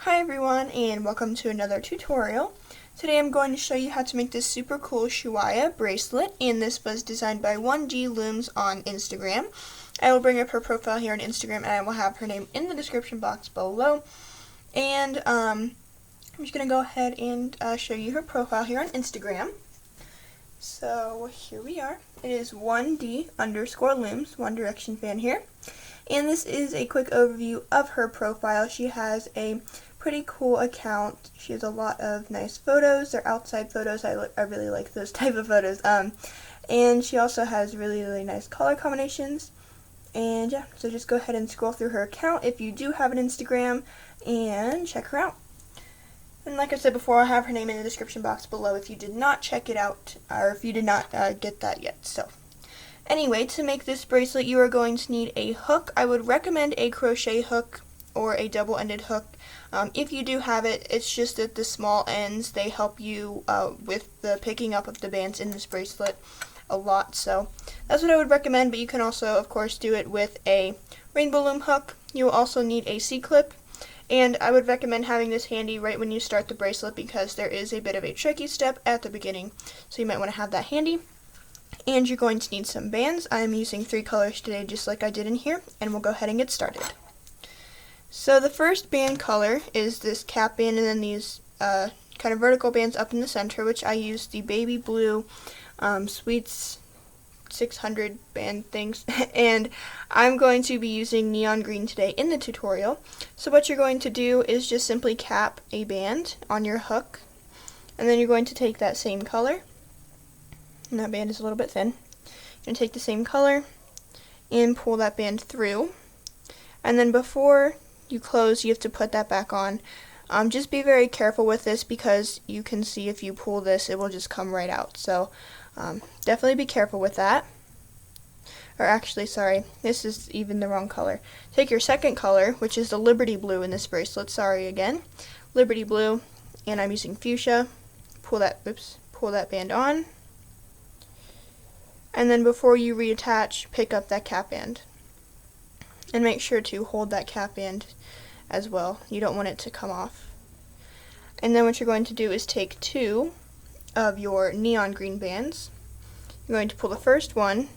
Hi everyone, and welcome to another tutorial. Today I'm going to show you how to make this super cool Shuaia bracelet, and this was designed by 1G Looms on Instagram. I will bring up her profile here on Instagram, and I will have her name in the description box below. And I'm just going to go ahead and show you her profile here on Instagram. So here we are. It is 1D_Looms, One Direction fan here. And this is a quick overview of her profile. She has a pretty cool account. She has a lot of nice photos. They're outside photos. I really like those type of photos. And she also has really nice color combinations. And yeah, so just go ahead and scroll through her account if you do have an Instagram and check her out. And like I said before, I'll have her name in the description box below if you did not check it out, or if you did not get that yet. So anyway, to make this bracelet, you are going to need a hook. I would recommend a crochet hook or a double-ended hook. If you do have it, it's just that the small ends, they help you with the picking up of the bands in this bracelet a lot. So that's what I would recommend, but you can also, of course, do it with a rainbow loom hook. You will also need a C-clip. And I would recommend having this handy right when you start the bracelet because there is a bit of a tricky step at the beginning. So you might want to have that handy. And you're going to need some bands. I'm using 3 colors today just like I did in here. And we'll go ahead and get started. So the first band color is this cap band and then these kind of vertical bands up in the center, which I use the baby blue Sweets 600 band things, and I'm going to be using neon green today in the tutorial. So what you're going to do is just simply cap a band on your hook, and then you're going to take that same color, and that band is a little bit thin. You're going to take the same color and pull that band through, and then before you close you have to put that back on. Just be very careful with this because you can see if you pull this it will just come right out. So definitely be careful with that. Or actually, sorry, this is even the wrong color. Take your second color, which is the Liberty Blue in this bracelet. Sorry again. Liberty Blue, and I'm using fuchsia. Pull that band on. And then before you reattach, pick up that cap band. And make sure to hold that cap band as well. You don't want it to come off. And then what you're going to do is take 2 of your neon green bands. You're going to pull the first one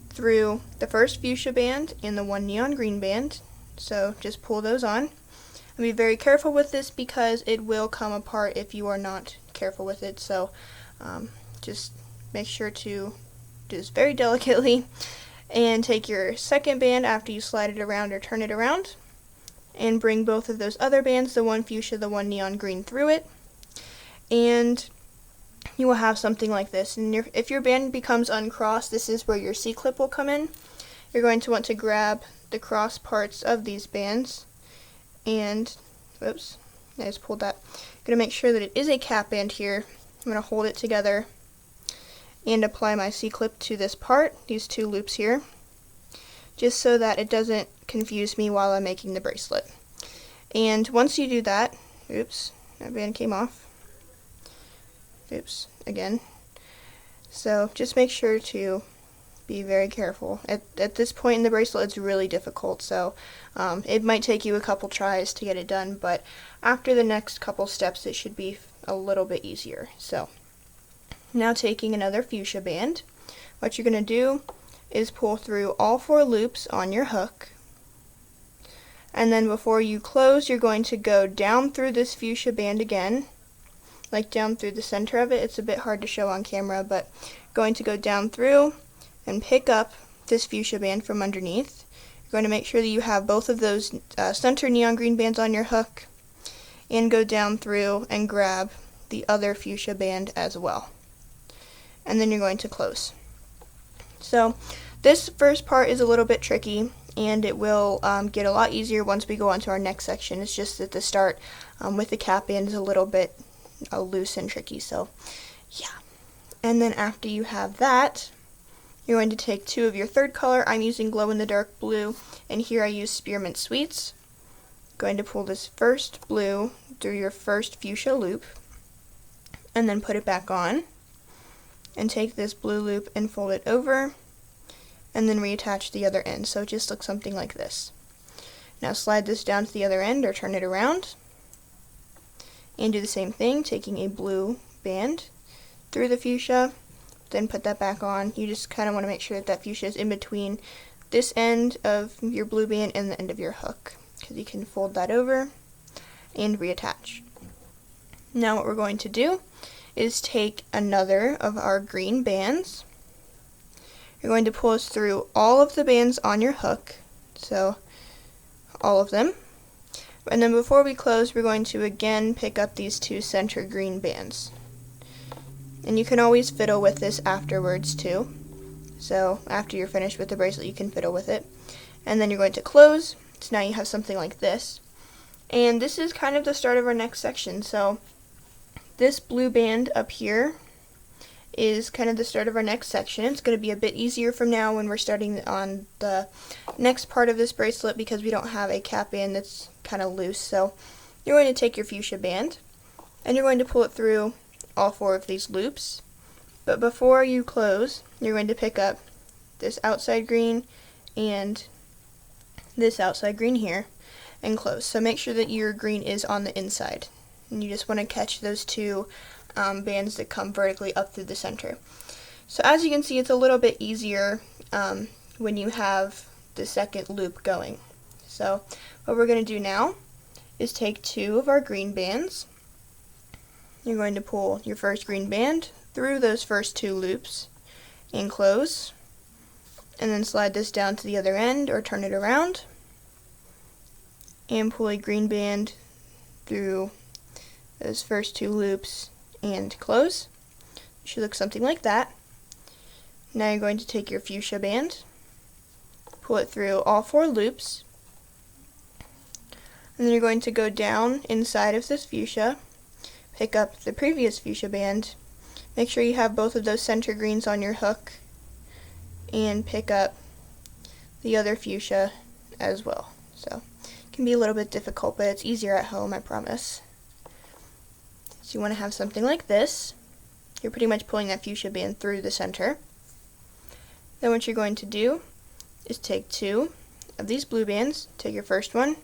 through the first fuchsia band and the one neon green band. So just pull those on. And be very careful with this because it will come apart if you are not careful with it. So just make sure to do this very delicately. And take your second band after you slide it around or turn it around. And bring both of those other bands, the one fuchsia, the one neon green, through it. And you will have something like this. And if your band becomes uncrossed, this is where your C-clip will come in. You're going to want to grab the cross parts of these bands and, whoops, I just pulled that. I'm going to make sure that it is a cap band here. I'm going to hold it together and apply my C-clip to this part, these 2 loops here, just so that it doesn't confuse me while I'm making the bracelet. And once you do that, oops, that band came off. Oops, again. So just make sure to be very careful. At this point in the bracelet, it's really difficult, so it might take you a couple tries to get it done, but after the next couple steps, it should be a little bit easier. So now taking another fuchsia band, what you're going to do is pull through all 4 loops on your hook, and then before you close, you're going to go down through this fuchsia band again, like down through the center of it. It's a bit hard to show on camera, but going to go down through and pick up this fuchsia band from underneath. You're going to make sure that you have both of those center neon green bands on your hook, and go down through and grab the other fuchsia band as well. And then you're going to close. So this first part is a little bit tricky, and it will get a lot easier once we go on to our next section. It's just at the start with the cap band is a little bit loose and tricky, so yeah. And then after you have that, you're going to take 2 of your third color. I'm using glow in the dark blue, and here I use Spearmint Sweets. Going to pull this first blue through your first fuchsia loop, and then put it back on, and take this blue loop and fold it over, and then reattach the other end. So it just looks something like this. Now slide this down to the other end or turn it around, and do the same thing, taking a blue band through the fuchsia, then put that back on. You just kind of want to make sure that that fuchsia is in between this end of your blue band and the end of your hook, because you can fold that over and reattach. Now what we're going to do is take another of our green bands. You're going to pull us through all of the bands on your hook, so all of them. And then before we close, we're going to again pick up these two center green bands. And you can always fiddle with this afterwards too. So after you're finished with the bracelet, you can fiddle with it. And then you're going to close, so now you have something like this. And this is kind of the start of our next section. So this blue band up here is kind of the start of our next section. It's going to be a bit easier from now when we're starting on the next part of this bracelet because we don't have a cap band that's kind of loose. So you're going to take your fuchsia band and you're going to pull it through all 4 of these loops. But before you close, you're going to pick up this outside green and this outside green here and close. So make sure that your green is on the inside. And you just want to catch those two bands that come vertically up through the center. So as you can see, it's a little bit easier when you have the second loop going. So what we're going to do now is take 2 of our green bands. You're going to pull your first green band through those first 2 loops and close, and then slide this down to the other end or turn it around and pull a green band through those first 2 loops and close. It should look something like that. Now you're going to take your fuchsia band, pull it through all 4 loops, and then you're going to go down inside of this fuchsia, pick up the previous fuchsia band, make sure you have both of those center greens on your hook, and pick up the other fuchsia as well. So it can be a little bit difficult, but it's easier at home, I promise. So you want to have something like this. You're pretty much pulling that fuchsia band through the center. Then what you're going to do is take 2 of these blue bands, take your first one,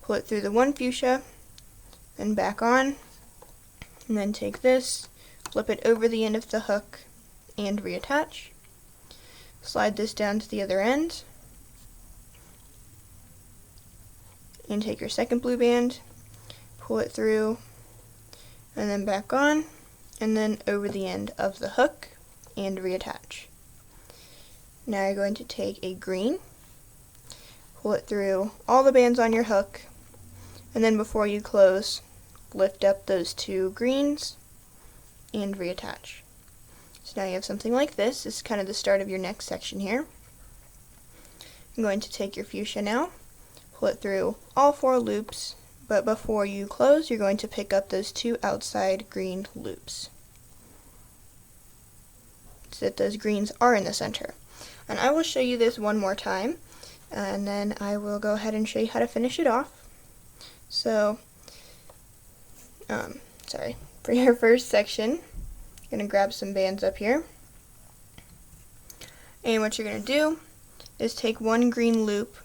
pull it through the one fuchsia, then back on, and then take this, flip it over the end of the hook, and reattach. Slide this down to the other end, and take your second blue band, pull it through, and then back on, and then over the end of the hook, and reattach. Now you're going to take a green, pull it through all the bands on your hook, and then before you close, lift up those 2 greens, and reattach. So now you have something like this. This is kind of the start of your next section here. I'm going to take your fuchsia now, pull it through all 4 loops, but before you close, you're going to pick up those 2 outside green loops so that those greens are in the center. And I will show you this one more time, and then I will go ahead and show you how to finish it off. So, for your first section, you're going to grab some bands up here, and what you're going to do is take 1 green loop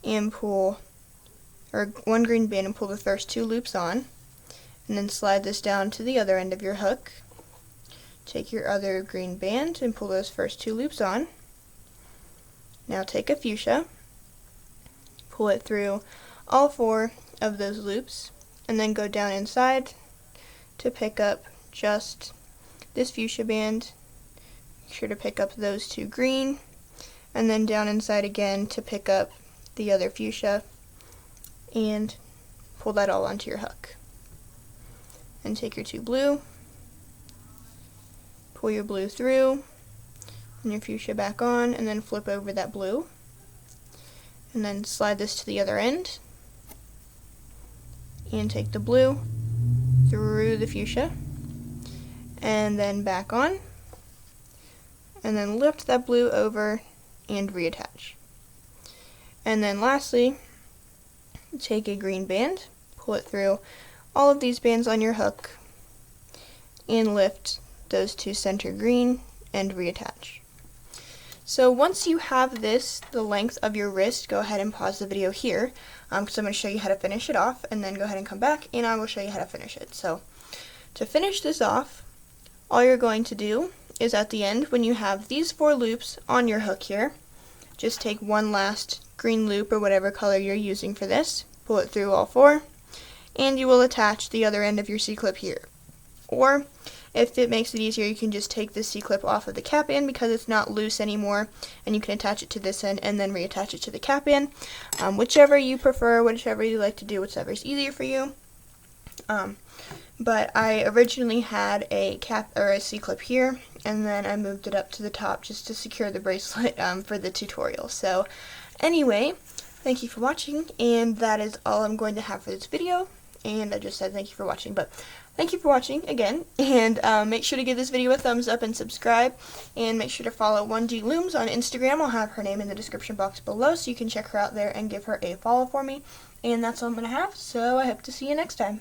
and pull, or 1 green band and pull the first 2 loops on, and then slide this down to the other end of your hook. Take your other green band and pull those first 2 loops on. Now take a fuchsia, pull it through all 4 of those loops, and then go down inside to pick up just this fuchsia band. Make sure to pick up those 2 green, and then down inside again to pick up the other fuchsia and pull that all onto your hook. And take your 2 blue, pull your blue through, and your fuchsia back on, and then flip over that blue, and then slide this to the other end, and take the blue through the fuchsia, and then back on, and then lift that blue over and reattach. And then lastly, take a green band, pull it through all of these bands on your hook, and lift those 2 center green and reattach. So once you have this, the length of your wrist, go ahead and pause the video here. because I'm going to show you how to finish it off, and then go ahead and come back and I will show you how to finish it. So to finish this off, all you're going to do is at the end, when you have these 4 loops on your hook here, just take one last green loop or whatever color you're using for this, pull it through all 4, and you will attach the other end of your C-clip here. Or if it makes it easier, you can just take the C-clip off of the cap end because it's not loose anymore, and you can attach it to this end and then reattach it to the cap end. Whichever you prefer, whichever you like to do, whichever is easier for you. But I originally had a cap or a C-clip here, and then I moved it up to the top just to secure the bracelet for the tutorial. So anyway, thank you for watching, and that is all I'm going to have for this video. And I just said thank you for watching, but thank you for watching again, and make sure to give this video a thumbs up and subscribe, and make sure to follow 1G Looms on Instagram. I'll have her name in the description box below, so you can check her out there and give her a follow for me. And that's all I'm going to have, so I hope to see you next time.